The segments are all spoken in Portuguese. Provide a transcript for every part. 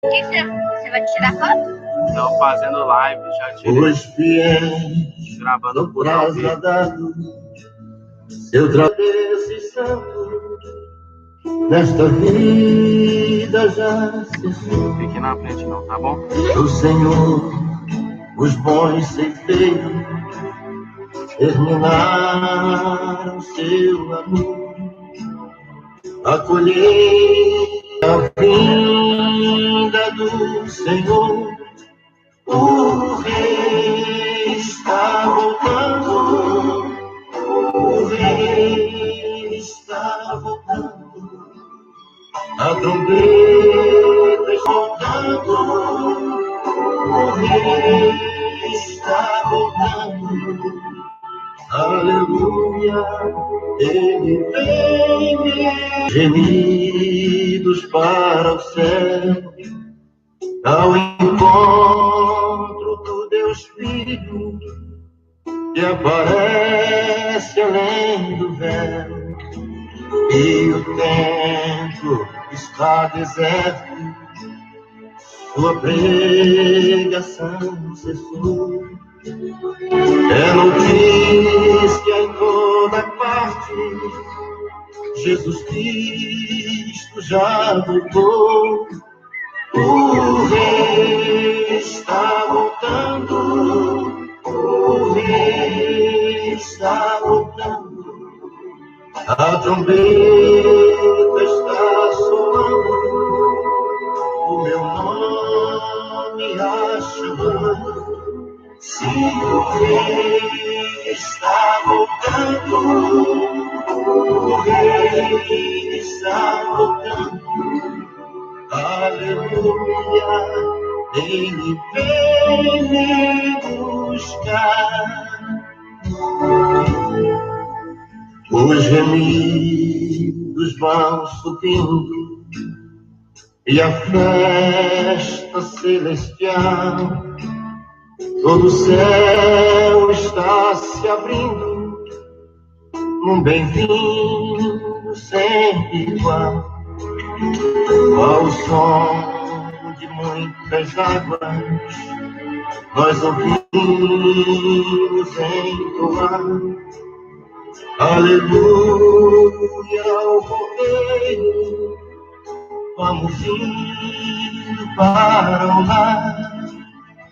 Você vai tirar foto? Não, fazendo live, já tirei. Os fiéis Gravando por brasa da luz, eu trago esses santos, nesta vida já cessou. Fique na frente não, tá bom? O Senhor, os bons ceifeiros, terminaram seu amor, acolhei a vinda do Senhor. O Rei está voltando, o Rei está voltando, a trombeta está voltando, o Rei está voltando, aleluia, ele vem, gemidos para o céu, ao encontro do Deus Filho, que aparece além do véu, e o templo está deserto, sua pregação cessou. É notícia em toda parte, Jesus Cristo já voltou. O Rei está voltando, o Rei está voltando, a trombeta está soando, o meu nome a chamando. Se o Rei está voltando, o Rei está voltando, aleluia, ele vem me buscar. Os gemidos vão subindo e a festa celestial, todo o céu está se abrindo num bem-vindo sempre igual. Ao som de muitas águas, nós ouvimos entoar, aleluia ao Cordeiro, vamos indo para o lar.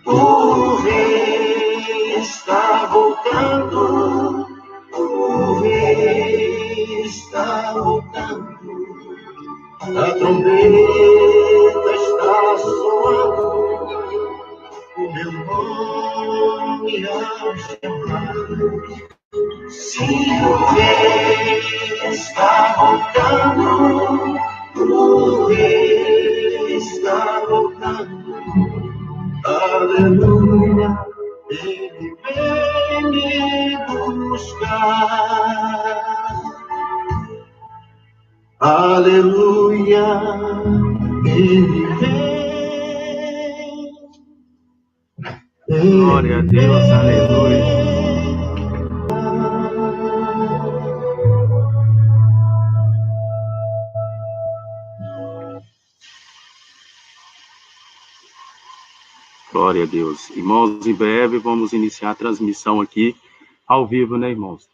O Rei está voltando, o Rei está voltando, a trombeta está soando, o meu nome a chamar. Se o Rei está voltando, o Rei está voltando, aleluia, ele vem me buscar. Aleluia, ele vem. Glória a Deus, aleluia. Glória a Deus. Irmãos, em breve vamos iniciar a transmissão aqui, ao vivo, né, irmãos?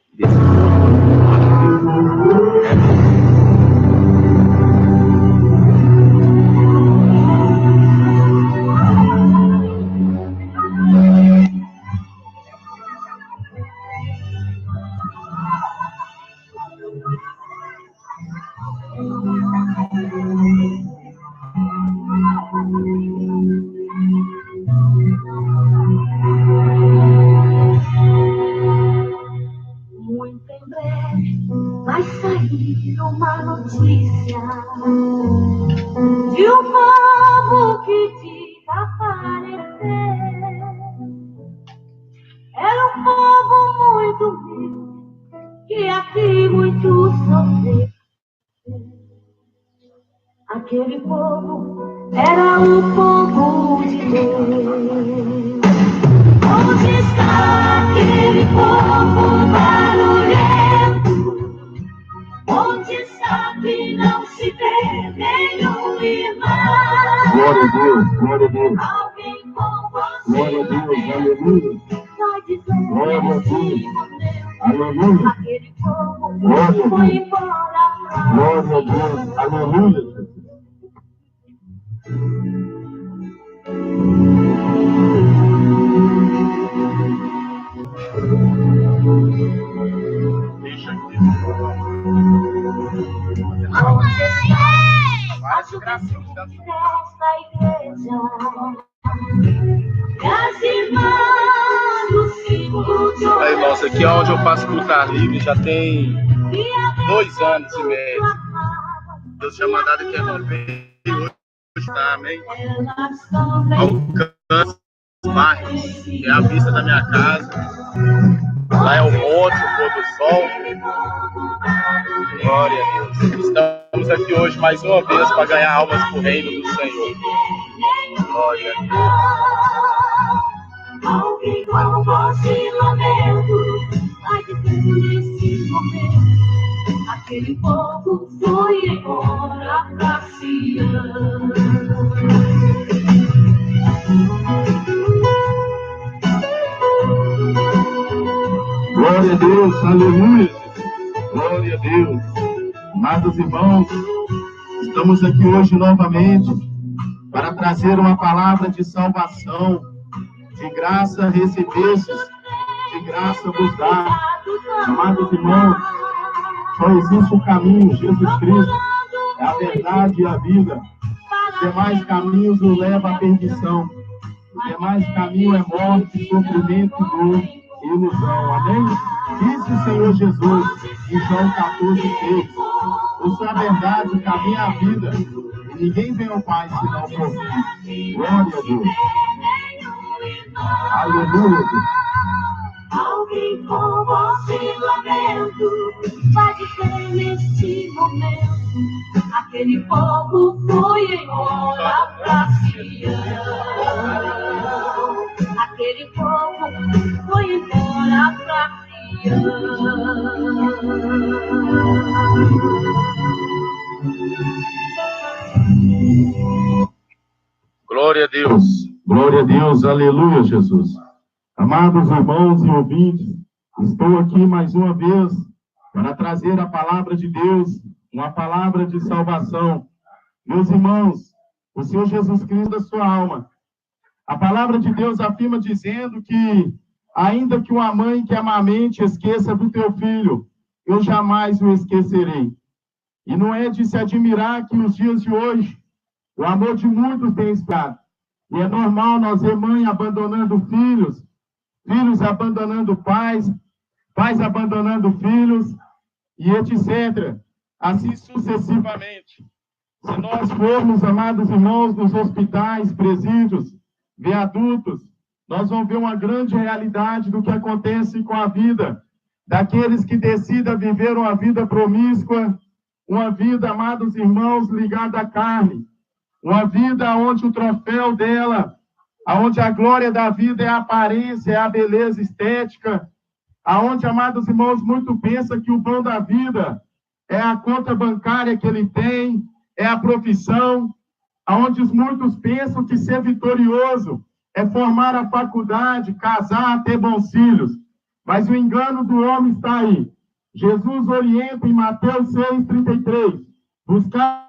Muito em breve vai sair uma notícia de um povo que te aparecer. Era um povo muito humilde, que aqui muito sofreu. Aquele povo era o povo de Deus. Onde está aquele povo barulhento? Onde está que não se vê nenhum irmão? Glória a Deus. Deus, glória a Deus. Alguém com você. Glória a Deus, aleluia. Vai dizer Glória a Deus. nesse Aleluia. aquele povo Glória a Deus. foi embora pra Glória a Deus, aleluia. Deixa aqui. Acho que nesta igreja as irmãs do ciclo. Aí, irmãos, aqui é onde eu faço culto ar livre, já tem 2 anos e meio. Deus tinha mandado aqui a hoje, tá? Amém? Alcance bairros, que é a vista da minha casa. Lá é o monte, o pôr do sol. Glória a Deus. Estamos aqui hoje mais uma vez para ganhar almas para o reino do Senhor. Glória a Deus. Alguém com voz de lamento vai dizer nesse momento: aquele povo foi embora pra Sião. Glória a Deus, aleluia. Glória a Deus. Amados irmãos, estamos aqui hoje novamente para trazer uma palavra de salvação. De graça recebestes, de graça vos dá. Amados irmãos, só existe um caminho, Jesus Cristo, é a verdade e a vida. Os demais caminhos o levam à perdição. O demais caminho é morte, sofrimento, dor e ilusão. Amém? Disse o Senhor Jesus em João 14,6. Eu sou a verdade, o caminho e a vida. E ninguém vem ao Pai senão por mim. Glória a Deus. Aleluia. Alguém com voz de lamento vai dizer neste momento: aquele povo foi embora pra Sião. Aquele povo foi embora pra Sião. Glória a Deus. Glória a Deus, aleluia, Jesus. Amados irmãos e ouvintes, estou aqui mais uma vez para trazer a palavra de Deus, uma palavra de salvação. Meus irmãos, o Senhor Jesus Cristo da sua alma. A palavra de Deus afirma dizendo que, ainda que uma mãe que amamente esqueça do teu filho, eu jamais o esquecerei. E não é de se admirar que nos dias de hoje, o amor de muitos tem esfriado. E é normal nós ver mãe abandonando filhos, filhos abandonando pais, pais abandonando filhos, e etc. Assim sucessivamente. Se nós formos, amados irmãos, nos hospitais, presídios, viadutos, nós vamos ver uma grande realidade do que acontece com a vida daqueles que decidem viver uma vida promíscua, uma vida, amados irmãos, ligada à carne, uma vida onde o troféu dela, onde a glória da vida é a aparência, é a beleza estética, aonde, amados irmãos, muito pensa que o pão da vida é a conta bancária que ele tem, é a profissão, aonde muitos pensam que ser vitorioso é formar a faculdade, casar, ter bons filhos. Mas o engano do homem está aí. Jesus orienta em Mateus 6,33, buscar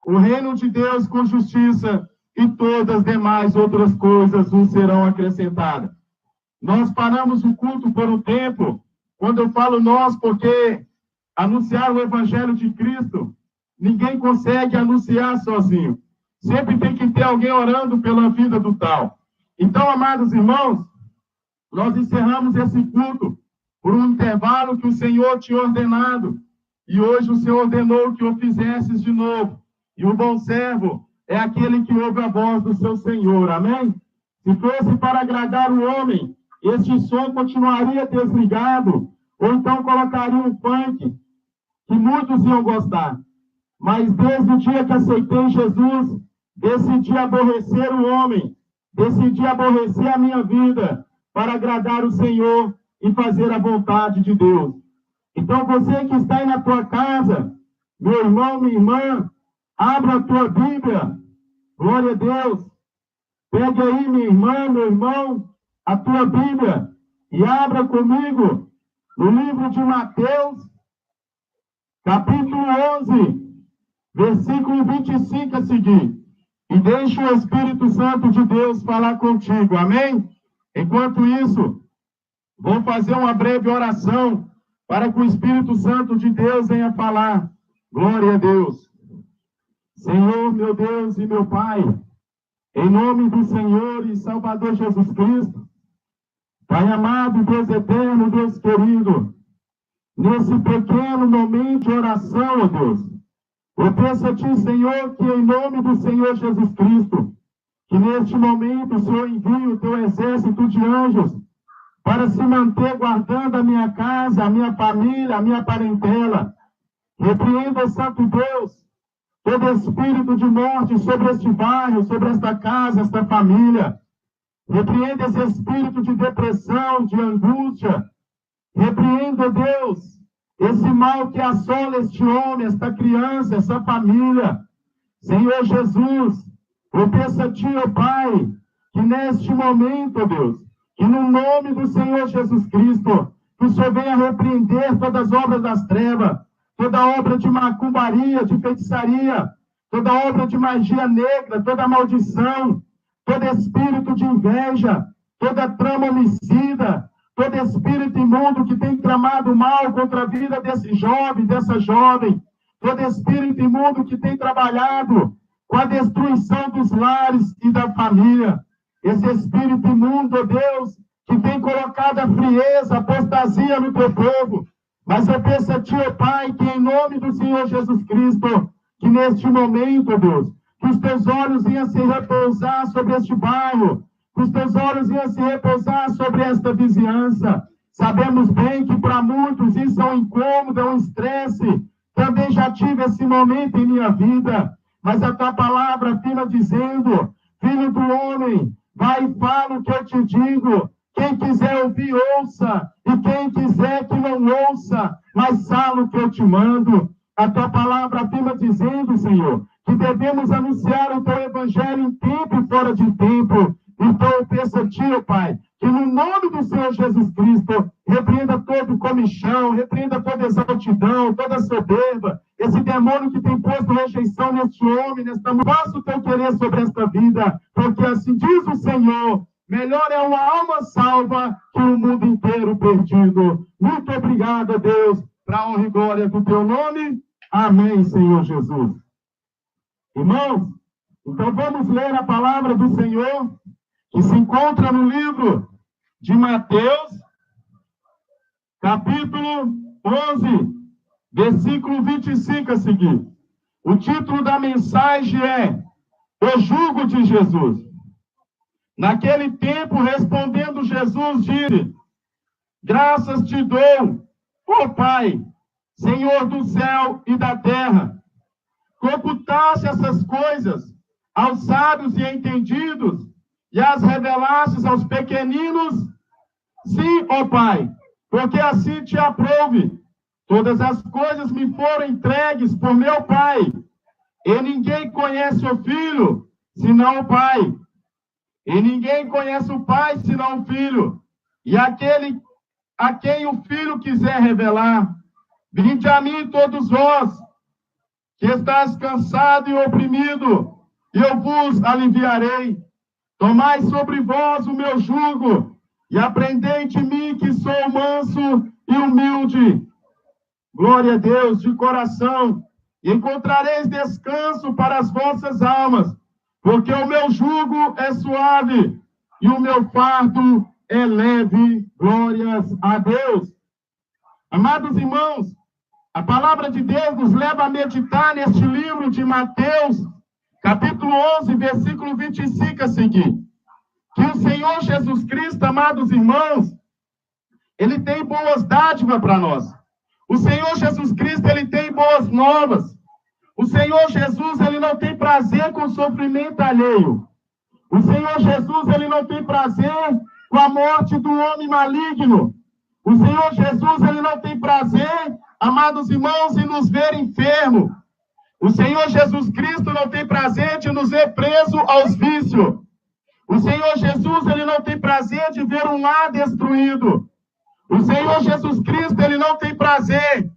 o reino de Deus com justiça e todas as demais outras coisas nos serão acrescentadas. Nós paramos o culto por um tempo, quando eu falo nós, porque anunciar o Evangelho de Cristo, ninguém consegue anunciar sozinho. Sempre tem que ter alguém orando pela vida do tal. Então, amados irmãos, nós encerramos esse culto por um intervalo que o Senhor tinha ordenado. E hoje o Senhor ordenou que o fizesses de novo. E o bom servo é aquele que ouve a voz do seu Senhor. Amém? Se fosse para agradar o homem, este som continuaria desligado, ou então colocaria um funk, que muitos iam gostar. Mas desde o dia que aceitei Jesus, decidi aborrecer o homem, decidi aborrecer a minha vida para agradar o Senhor e fazer a vontade de Deus. Então você que está aí na tua casa, meu irmão, minha irmã, abra a tua Bíblia Glória a Deus. Pegue aí, minha irmã, meu irmão, a tua Bíblia e abra comigo no livro de Mateus, capítulo 11, versículo 25 a seguir. E deixe o Espírito Santo de Deus falar contigo. Amém? Enquanto isso, vou fazer uma breve oração para que o Espírito Santo de Deus venha falar. Glória a Deus. Senhor, meu Deus e meu Pai, em nome do Senhor e Salvador Jesus Cristo, Pai amado, Deus eterno, Deus querido, nesse pequeno momento de oração, ó Deus, eu peço a Ti, Senhor, que em nome do Senhor Jesus Cristo, que neste momento o Senhor envie o Teu exército de anjos para se manter guardando a minha casa, a minha família, a minha parentela. Repreenda, Santo Deus, todo espírito de morte sobre este bairro, sobre esta casa, esta família. Repreenda esse espírito de depressão, de angústia. Repreenda, Deus, esse mal que assola este homem, esta criança, essa família. Senhor Jesus, eu peço a Ti, ó Pai, que neste momento, ó Deus, que no nome do Senhor Jesus Cristo, que o Senhor venha repreender todas as obras das trevas, toda obra de macumbaria, de feitiçaria, toda obra de magia negra, toda maldição, todo espírito de inveja, toda trama homicida, todo espírito imundo que tem tramado mal contra a vida desse jovem, dessa jovem, todo espírito imundo que tem trabalhado com a destruição dos lares e da família, esse espírito imundo, ó Deus, que tem colocado a frieza, a apostasia no Teu povo. Mas eu peço a Ti, ó Pai, que em nome do Senhor Jesus Cristo, que neste momento, ó Deus, que os Teus olhos venham se repousar sobre este bairro, que os Teus olhos venham se repousar sobre esta vizinhança. Sabemos bem que para muitos isso é um incômodo, é um estresse. Também já tive esse momento em minha vida, mas a Tua palavra afirma dizendo: Filho do homem, vai e fala o que eu te digo. Quem quiser ouvir, ouça. E quem quiser que não ouça, mas fala o que eu te mando. A Tua palavra afirma dizendo, Senhor, que devemos anunciar o Teu evangelho em tempo e fora de tempo. Então eu peço a Ti, ó Pai, que no nome do Senhor Jesus Cristo, repreenda todo comichão, repreenda toda exaltidão, toda soberba, esse demônio que tem posto rejeição neste homem, nesta mulher. Faça o Teu querer sobre esta vida, porque assim diz o Senhor: melhor é uma alma salva que o mundo inteiro perdido. Muito obrigado, a Deus, para a honra e glória do Teu nome. Amém, Senhor Jesus. Irmãos, então vamos ler a palavra do Senhor, que se encontra no livro de Mateus, capítulo 11, versículo 25 a seguir. O título da mensagem é O Jugo de Jesus. Naquele tempo, respondendo Jesus, disse: Graças te dou, ó Pai, Senhor do céu e da terra, que ocultaste essas coisas aos sábios e entendidos e as revelastes aos pequeninos. Sim, ó Pai, porque assim te aprouve. Todas as coisas me foram entregues por meu Pai, e ninguém conhece o Filho, senão o Pai. E ninguém conhece o Pai, senão o Filho, e aquele a quem o Filho quiser revelar. Vinde a mim todos vós, que estáis cansado e oprimido, e eu vos aliviarei. Tomai sobre vós o meu jugo, e aprendei de mim, que sou manso e humilde. Glória a Deus, de coração, e encontrareis descanso para as vossas almas, porque o meu jugo é suave, e o meu fardo é leve. Glórias a Deus. Amados irmãos, a palavra de Deus nos leva a meditar neste livro de Mateus, capítulo 11, versículo 25 a seguir. Que o Senhor Jesus Cristo, amados irmãos, Ele tem boas dádivas para nós. O Senhor Jesus Cristo, Ele tem boas novas. O Senhor Jesus, Ele não tem prazer com o sofrimento alheio. O Senhor Jesus, Ele não tem prazer com a morte do homem maligno. O Senhor Jesus, Ele não tem prazer, amados irmãos, em nos ver enfermos. O Senhor Jesus Cristo não tem prazer de nos ver preso aos vícios. O Senhor Jesus, ele não tem prazer de ver um lar destruído. O Senhor Jesus Cristo, ele não tem prazer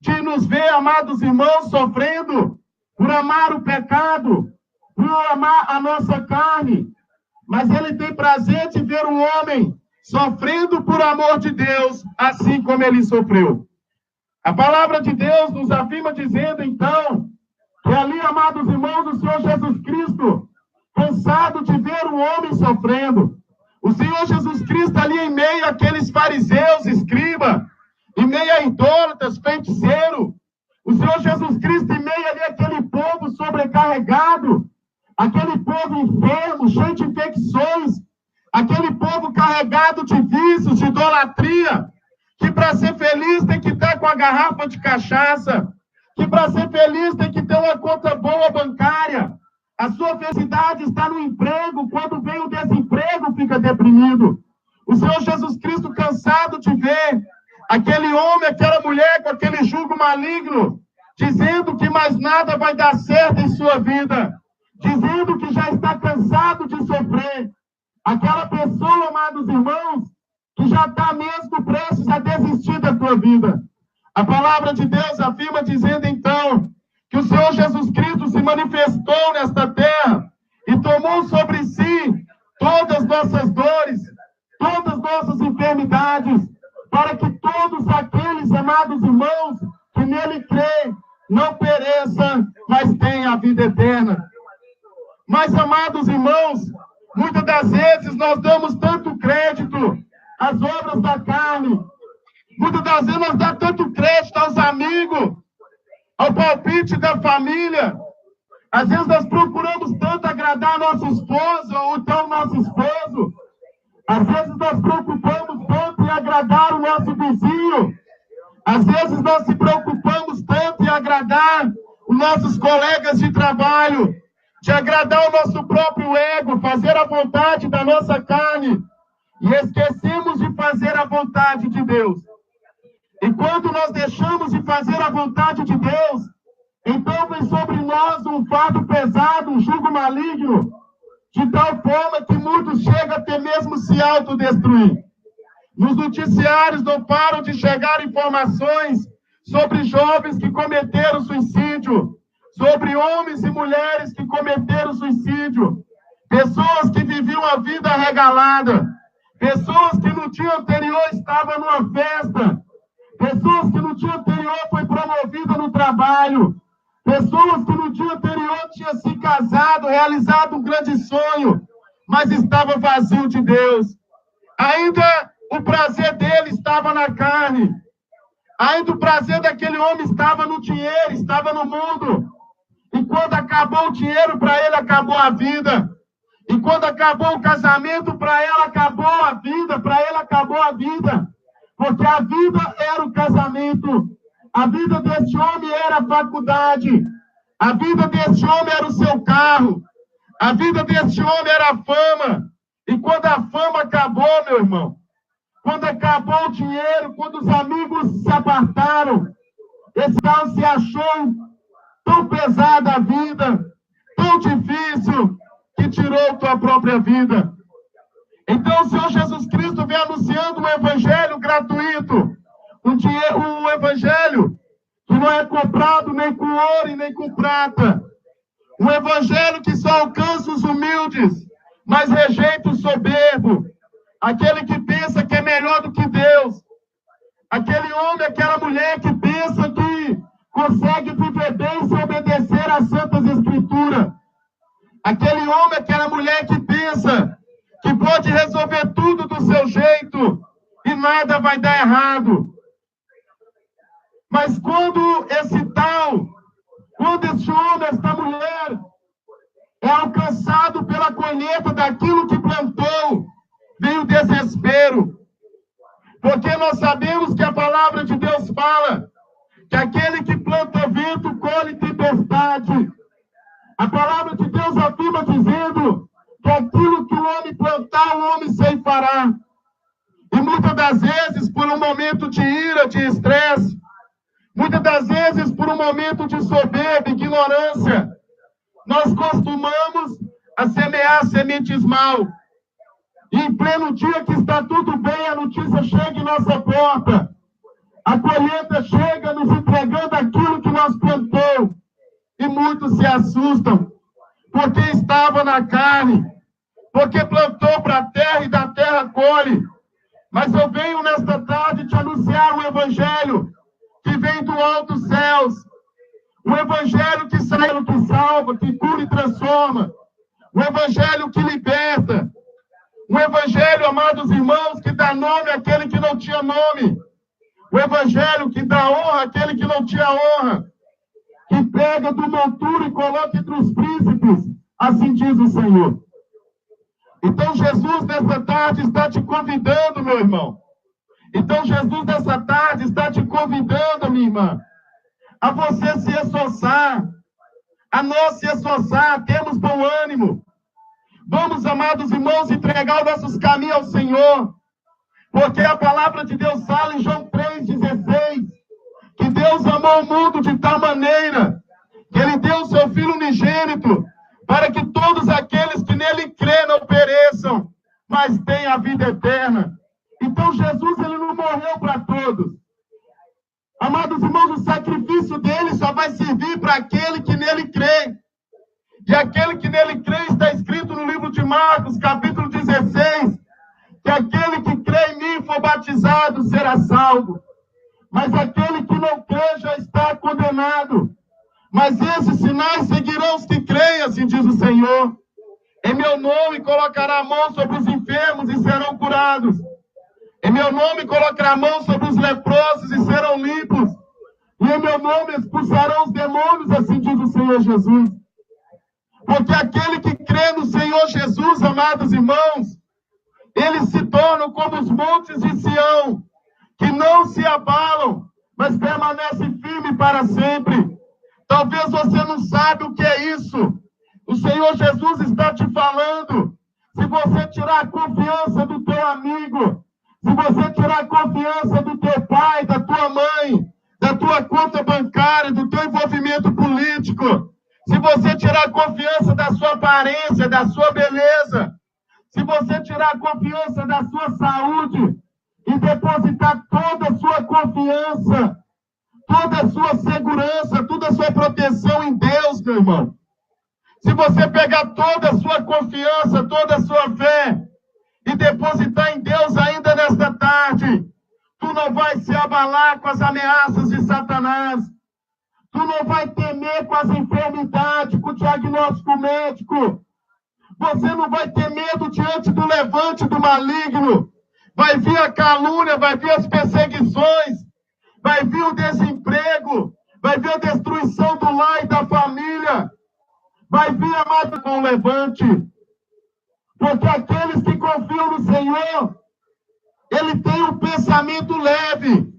de nos ver, amados irmãos, sofrendo por amar o pecado, por amar a nossa carne. Mas ele tem prazer de ver um homem sofrendo por amor de Deus, assim como ele sofreu. A palavra de Deus nos afirma dizendo, então, que ali, amados irmãos, o Senhor Jesus Cristo, cansado de ver um homem sofrendo, o Senhor Jesus Cristo ali em meio àqueles fariseus, escribas, em meio a idólatras, feiticeiros, o Senhor Jesus Cristo em meio ali àquele povo sobrecarregado, aquele povo enfermo, cheio de infecções, aquele povo carregado de vícios, de idolatria, que para ser feliz tem que estar com a garrafa de cachaça, que para ser feliz tem que ter uma conta boa bancária. A sua felicidade está no emprego, quando vem o desemprego fica deprimido. O Senhor Jesus Cristo cansado de ver aquele homem, aquela mulher com aquele jugo maligno, dizendo que mais nada vai dar certo em sua vida, dizendo que já está cansado de sofrer. Aquela pessoa, amados irmãos, que já está mesmo prestes a desistir da tua vida. A palavra de Deus afirma dizendo, então, que o Senhor Jesus Cristo se manifestou nesta terra e tomou sobre si todas as nossas dores, todas as nossas enfermidades, para que todos aqueles, amados irmãos, que nele creem, não pereçam, mas tenham a vida eterna. Mas, amados irmãos, muitas das vezes nós damos tanto crédito às obras da carne, muitas das vezes nós damos tanto crédito aos amigos, ao palpite da família. Às vezes nós procuramos tanto agradar nossa esposa ou então nosso esposo. Às vezes nós preocupamos tanto em agradar o nosso vizinho. Às vezes nós se preocupamos tanto em agradar os nossos colegas de trabalho, de agradar o nosso próprio ego, fazer a vontade da nossa carne. E esquecemos de fazer a vontade de Deus. E quando nós deixamos de fazer a vontade de Deus, então vem sobre nós um fardo pesado, um jugo maligno, de tal forma que muitos chegam até mesmo se autodestruir. Nos noticiários não param de chegar informações sobre jovens que cometeram suicídio, sobre homens e mulheres que cometeram suicídio, pessoas que viviam a vida regalada, pessoas que no dia anterior estavam numa festa, pessoas que no dia anterior foi promovida no trabalho, pessoas que no dia anterior tinham se casado, realizado um grande sonho, mas estava vazio de Deus. Ainda o prazer dele estava na carne. Ainda o prazer daquele homem estava no dinheiro, estava no mundo. E quando acabou o dinheiro, para ele acabou a vida. E quando acabou o casamento, para ela acabou a vida, para ele acabou a vida. Porque a vida era o casamento, a vida desse homem era a faculdade, a vida desse homem era o seu carro, a vida desse homem era a fama. E quando a fama acabou, meu irmão, quando acabou o dinheiro, quando os amigos se apartaram, esse carro se achou tão pesada a vida, tão difícil, que tirou tua própria vida. Então o Senhor Jesus Cristo vem anunciando um evangelho gratuito, um evangelho que não é comprado nem com ouro e nem com prata, um evangelho que só alcança os humildes, mas rejeita o soberbo, aquele que pensa que é melhor do que Deus, aquele homem, aquela mulher que pensa que consegue viver bem sem obedecer às Santas Escrituras, aquele homem, aquela mulher que pensa que pode resolver tudo do seu jeito e nada vai dar errado. Mas quando esse homem, essa mulher é alcançado pela colheita daquilo que plantou, vem o desespero. Porque nós sabemos que a palavra de Deus fala que aquele que planta vento colhe tempestade. A palavra de Deus afirma dizendo que aquilo que o homem plantar, o homem ceifará. E muitas das vezes, por um momento de ira, de estresse, Muitas das vezes, por um momento de soberba, ignorância, nós costumamos a semear sementes mal. E em pleno dia que está tudo bem, a notícia chega em nossa porta. A colheita chega nos entregando aquilo que nós plantou. E muitos se assustam, porque estava na carne, porque plantou para a terra e da terra colhe. Mas eu venho nesta tarde te anunciar o evangelho que vem do alto céus. O evangelho que sai, que salva, que cura e transforma. O evangelho que liberta. O evangelho, amados irmãos, que dá nome àquele que não tinha nome. O evangelho que dá honra àquele que não tinha honra. Que pega do monturo e coloca entre os príncipes. Assim diz o Senhor. Então Jesus, nessa tarde, está te convidando, meu irmão. Então Jesus, nessa tarde, está te convidando, minha irmã, a você se esforçar, a nós se esforçar, temos bom ânimo. Vamos, amados irmãos, entregar os nossos caminhos ao Senhor, porque a palavra de Deus fala em João 3,16, que Deus amou o mundo de tal maneira, que Ele deu o seu Filho unigênito, para que todos aqueles que nele crêem não pereçam, mas tenham a vida eterna. Então Jesus, Ele não morreu para todos. Amados irmãos, o sacrifício dele só vai servir para aquele que nele crê. E aquele que nele crê está escrito no livro de Marcos, capítulo 16, que aquele que crê em mim e for batizado será salvo. Mas aquele que não crê já está condenado. Mas esses sinais seguirão os que creem, assim diz o Senhor. Em meu nome colocará a mão sobre os enfermos e serão curados. Em meu nome colocará a mão sobre os leprosos e serão limpos. E em meu nome expulsarão os demônios, assim diz o Senhor Jesus. Porque aquele que crê no Senhor Jesus, amados irmãos, eles se tornam como os montes de Sião, que não se abalam, mas permanecem firmes para sempre. Talvez você não sabe o que é isso. O Senhor Jesus está te falando. Se você tirar a confiança do teu amigo, se você tirar a confiança do teu pai, da tua mãe, da tua conta bancária, do teu envolvimento político, se você tirar a confiança da sua aparência, da sua beleza, se você tirar a confiança da sua saúde e depositar toda a sua confiança, toda a sua segurança, toda a sua proteção em Deus, meu irmão. Se você pegar toda a sua confiança, toda a sua fé e depositar em Deus ainda nesta tarde, tu não vai se abalar com as ameaças de Satanás. Tu não vai temer com as enfermidades, com o diagnóstico médico. Você não vai ter medo diante do levante do maligno. Vai vir a calúnia, vai vir as perseguições, vai vir o desemprego, vai vir a destruição do lar e da família. Vai vir, amado, com o levante. Porque aqueles que confiam no Senhor, ele tem um pensamento leve,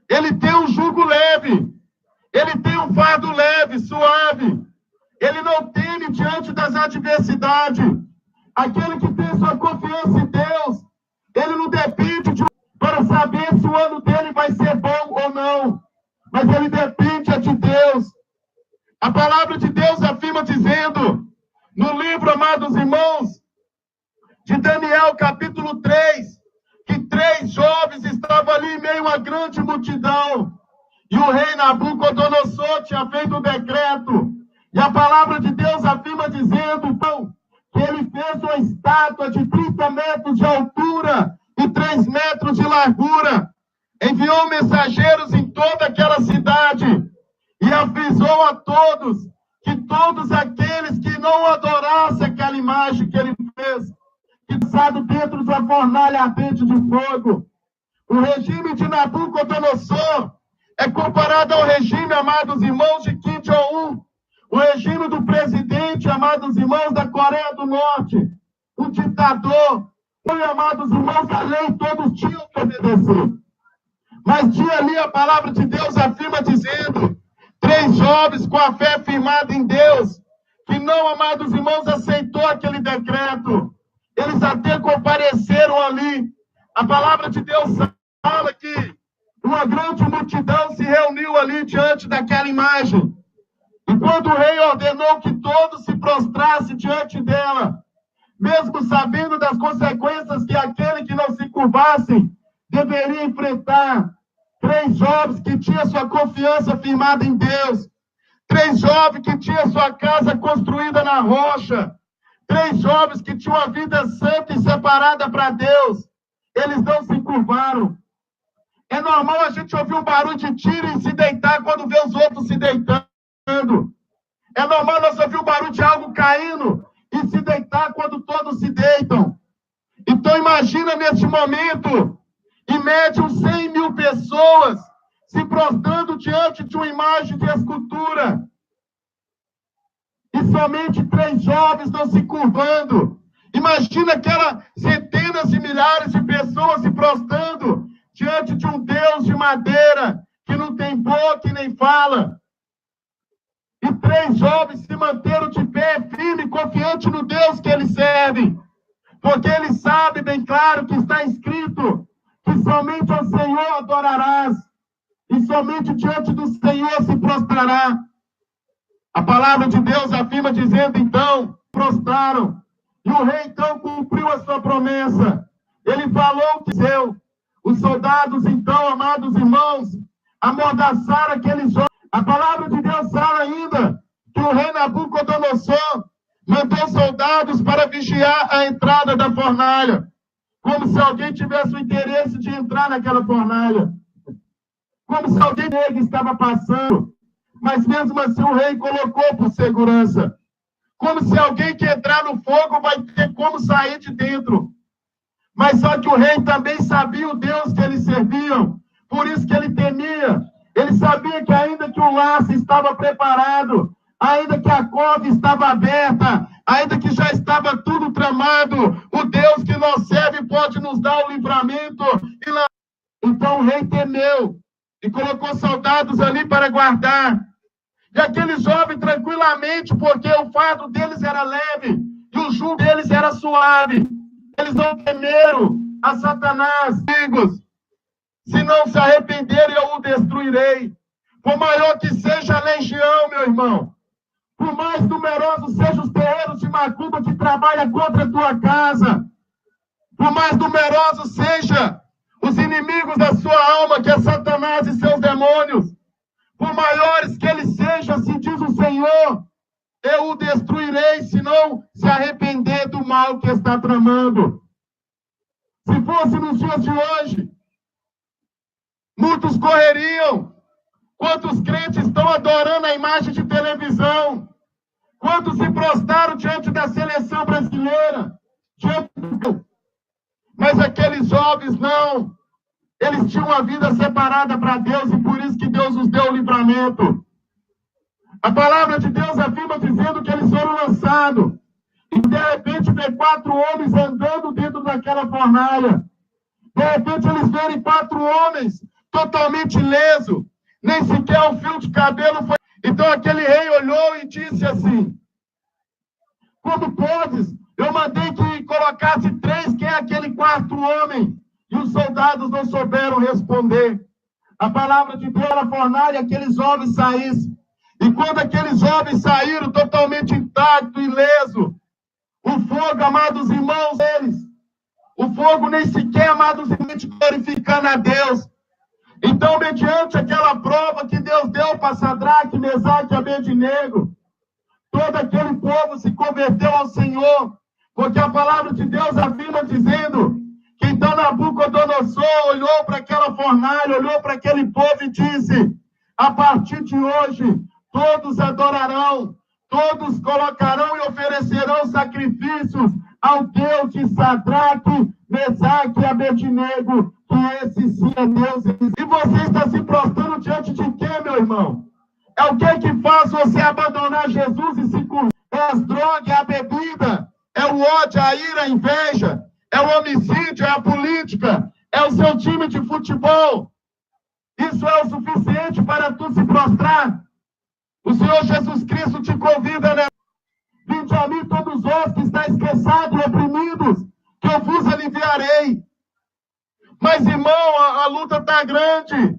ele tem um jugo leve, ele tem um fardo leve, suave. Ele não teme diante das adversidades. Aquele que tem sua confiança em Deus, ele não depende para saber se o ano dele vai ser bom ou não. Mas ele depende de Deus. A palavra de Deus afirma dizendo, no livro, amados irmãos, de Daniel, capítulo 3, que 3 jovens estavam ali em meio a uma grande multidão. E o rei Nabucodonosor tinha feito um decreto. E a palavra de Deus afirma dizendo, então, que ele fez uma estátua de 30 metros de altura e 3 metros de largura. Enviou mensageiros em toda aquela cidade e avisou a todos que todos aqueles que não adorassem aquela imagem que ele fez, que passado dentro de uma fornalha ardente de fogo. O regime de Nabucodonosor é comparado ao regime, amados irmãos, de Kim Jong-un, o regime do presidente, amados irmãos, da Coreia do Norte, um ditador. E, amados irmãos, a lei todos tinham que obedecer. Mas tinha ali a palavra de Deus afirma dizendo, 3 jovens com a fé firmada em Deus, que não, amados irmãos, aceitou aquele decreto. Eles até compareceram ali. A palavra de Deus fala que uma grande multidão se reuniu ali diante daquela imagem. E quando o rei ordenou que todos se prostrassem diante dela, mesmo sabendo das consequências que aquele que não se curvasse deveria enfrentar, 3 jovens que tinham sua confiança firmada em Deus, 3 jovens que tinham sua casa construída na rocha, 3 jovens que tinham a vida santa e separada para Deus, eles não se curvaram. É normal a gente ouvir um barulho de tiro e se deitar quando vê os outros se deitando. É normal nós ouvir um barulho de algo caindo e se deitar quando todos se deitam. Então imagina neste momento, em média 100 mil pessoas se prostrando diante de uma imagem de escultura. E somente 3 jovens não se curvando. Imagina aquelas centenas de milhares de pessoas se prostrando diante de um Deus de madeira, que não tem boca e nem fala. E 3 jovens se manteram de pé, firme, confiante no Deus que eles servem. Porque eles sabem bem claro que está escrito que somente ao Senhor adorarás. E somente diante do Senhor se prostrará. A palavra de Deus afirma dizendo, então, prostraram. E o rei, então, cumpriu a sua promessa. Ele falou que seu. Os soldados, então, amados irmãos, amordaçaram aqueles jovens. A palavra de Deus fala ainda que o rei Nabucodonosor mandou soldados para vigiar a entrada da fornalha, como se alguém tivesse o interesse de entrar naquela fornalha, como se alguém estava passando, mas mesmo assim o rei colocou por segurança, como se alguém que entrar no fogo vai ter como sair de dentro. Mas só que o rei também sabia o Deus que eles serviam, por isso que ele temia. Ele sabia que ainda que o laço estava preparado, ainda que a cova estava aberta, ainda que já estava tudo tramado, o Deus que nós serve pode nos dar o livramento. Então o rei temeu e colocou soldados ali para guardar. E aqueles jovens tranquilamente, porque o fardo deles era leve e o jugo deles era suave. Eles não temeram a Satanás, amigos. Se não se arrependerem, eu o destruirei. Por maior que seja a legião, meu irmão, por mais numerosos sejam os terreiros de macumba que trabalham contra a tua casa, por mais numerosos sejam os inimigos da sua alma, que é Satanás e seus demônios, por maiores que eles sejam, assim diz o Senhor, eu o destruirei, se não se arrepender do mal que está tramando. Se fosse nos dias de hoje, muitos correriam. Quantos crentes estão adorando a imagem de televisão? Quantos se prostraram diante da seleção brasileira? Mas aqueles jovens não. Eles tinham uma vida separada para Deus e por isso que Deus os deu o livramento. A palavra de Deus afirma dizendo que eles foram lançados. E de repente vê 4 homens andando dentro daquela fornalha. De repente eles verem 4 homens totalmente ilesos. Nem sequer um fio de cabelo foi. Então aquele rei olhou e disse assim: como podes? Eu mandei que colocasse 3, quem é aquele 4º homem? E os soldados não souberam responder. A palavra de Deus na fornalha, aqueles homens saíssem. E quando aqueles homens saíram totalmente intactos, ilesos, o fogo, amados irmãos, deles, o fogo nem sequer, amados irmãos, glorificando a Deus. Então, mediante aquela prova que Deus deu para Sadraque, Mesaque e Abednego, todo aquele povo se converteu ao Senhor, porque a palavra de Deus afirma dizendo que então Nabucodonosor olhou para aquela fornalha, olhou para aquele povo e disse: a partir de hoje, todos adorarão, todos colocarão e oferecerão sacrifícios ao Deus de Sadraque, Mesaque e Abednego, que esse sim é Deus. E você está se prostrando diante de quê, meu irmão? É o que faz você abandonar Jesus e se curvar? É as drogas, é a bebida, é o ódio, a ira, a inveja, é o homicídio, é a política, é o seu time de futebol. Isso é o suficiente para tu se prostrar? O Senhor Jesus Cristo te convida, né? Vinde a mim todos vós que estáis cansados e oprimidos, que eu vos aliviarei. Mas, irmão, a luta está grande.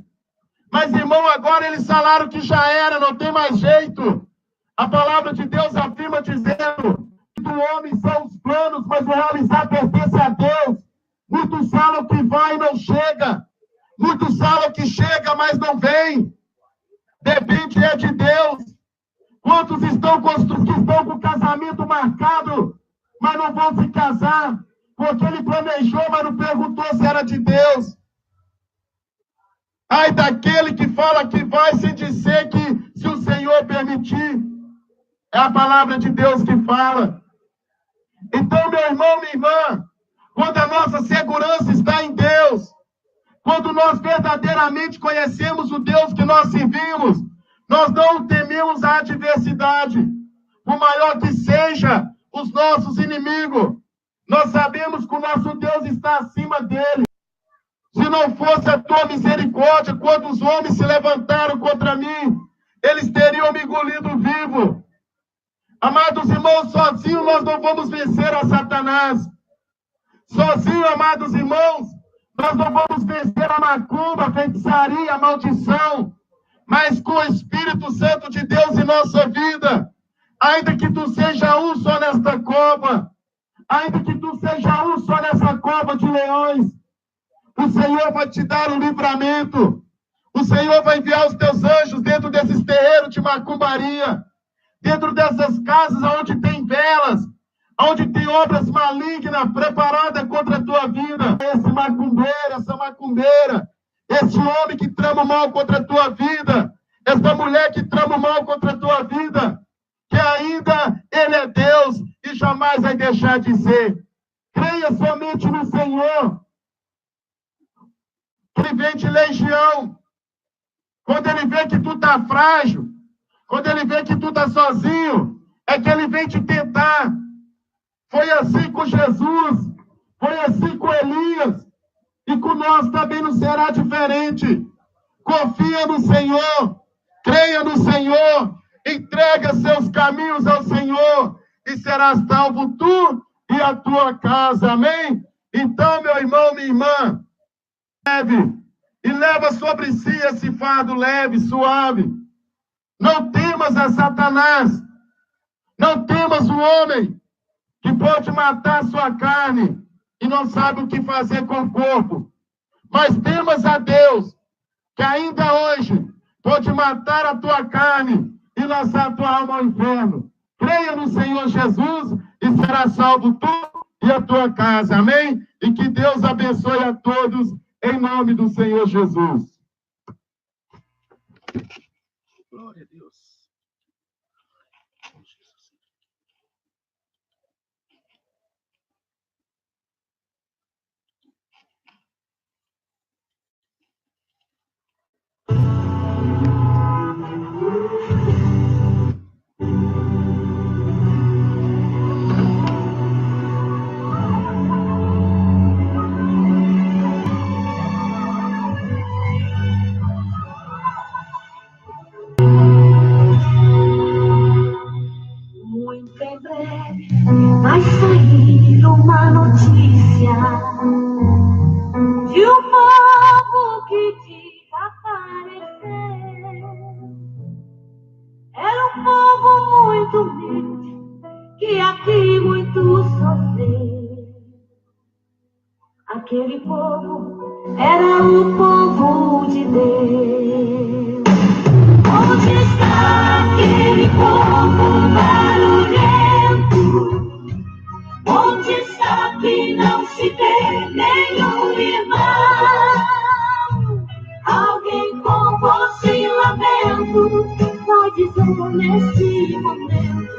Mas, irmão, agora eles falaram que já era, não tem mais jeito. A palavra de Deus afirma dizendo que do homem são os planos, mas o realizar pertence a Deus. Muitos falam que vai e não chega. Muitos falam que chega, mas não vem. Depende é de Deus. Quantos estão que estão com o casamento marcado, mas não vão se casar? Porque ele planejou, mas não perguntou se era de Deus. Ai daquele que fala que vai sem dizer que se o Senhor permitir. É a palavra de Deus que fala. Então, meu irmão, minha irmã, quando a nossa segurança está em Deus, quando nós verdadeiramente conhecemos o Deus que nós servimos, nós não tememos a adversidade, por maior que seja os nossos inimigos. Nós sabemos que o nosso Deus está acima dele. Se não fosse a tua misericórdia, quando os homens se levantaram contra mim, eles teriam me engolido vivo. Amados irmãos, sozinhos nós não vamos vencer a Satanás. Sozinho, amados irmãos, nós não vamos vencer a macumba, a feitiçaria, a maldição. Mas com o Espírito Santo de Deus em nossa vida, ainda que tu seja um só nesta cova, ainda que tu seja um só nessa cova de leões, o Senhor vai te dar um livramento. O Senhor vai enviar os teus anjos dentro desses terreiros de macumbaria, dentro dessas casas onde tem velas, onde tem obras malignas preparadas contra a tua vida. Esse macumbeiro, essa macumbeira, esse homem que trama o mal contra a tua vida, essa mulher que trama o mal contra a tua vida, que ainda ele é Deus e jamais vai deixar de ser. Creia somente no Senhor. Ele vem de legião. Quando ele vê que tu está frágil, quando ele vê que tu está sozinho, é que ele vem te tentar. Foi assim com Jesus, foi assim com Elias, e com nós também não será diferente. Confia no Senhor, creia no Senhor, entrega seus caminhos ao Senhor, e serás salvo tu e a tua casa, amém? Então, meu irmão, minha irmã, leve, e leva sobre si esse fardo leve, suave. Não temas a Satanás, não temas o homem que pode matar sua carne e não sabe o que fazer com o corpo. Mas temas a Deus, que ainda hoje pode matar a tua carne e lançar a tua alma ao inferno. Creia no Senhor Jesus e será salvo tu e a tua casa, amém? E que Deus abençoe a todos, em nome do Senhor Jesus. Glória a Deus. Vai sair uma notícia de um povo que desapareceu. Era um povo muito humilde, que aqui muito sofreu. Aquele povo era o povo de Deus. Onde está aquele povo barulhento? Onde está que não se vê nenhum irmão? Alguém com voz e lamento vai dizer neste momento: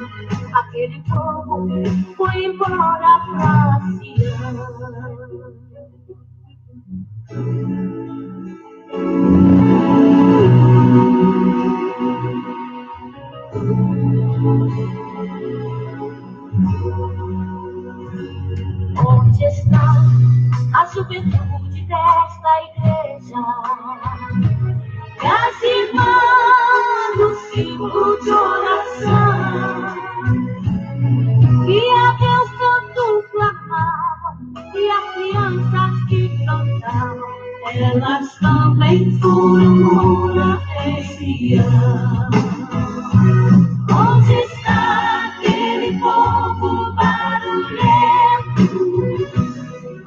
aquele povo foi embora pra Sião. Onde está a juventude desta igreja? E as irmãs do círculo de oração, que a Deus tanto clamava, e as crianças que cantavam, elas também por amor até Sião. Onde está aquele povo barulhento?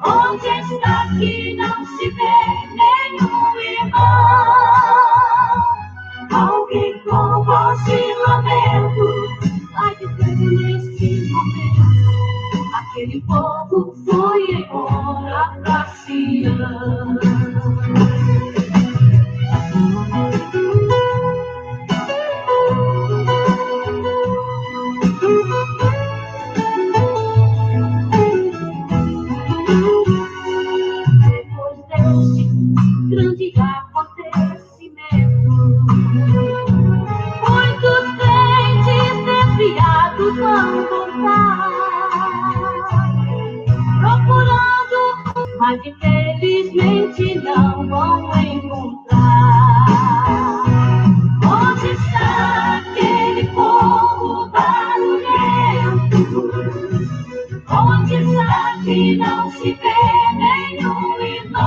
Onde está que não se vê nenhum irmão? Alguém com voz de lamento vai dizer neste momento: aquele povo foi embora pra Sião. Depois deste grande acontecimento, muitos crentes desviados vão voltar, procurando, mas infelizmente não vão encontrar. Onde está aquele povo barulhento? Onde está que não se vê nenhum irmão?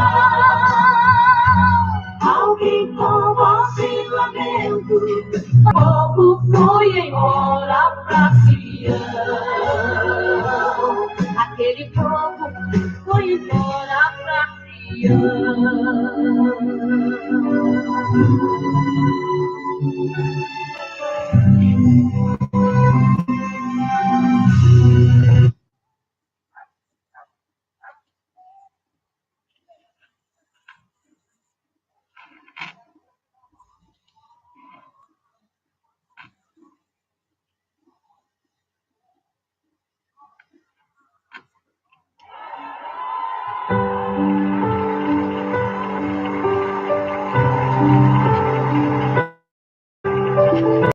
Alguém com voz de lamento, o povo foi embora pra Sião. Aquele povo foi embora pra Sião.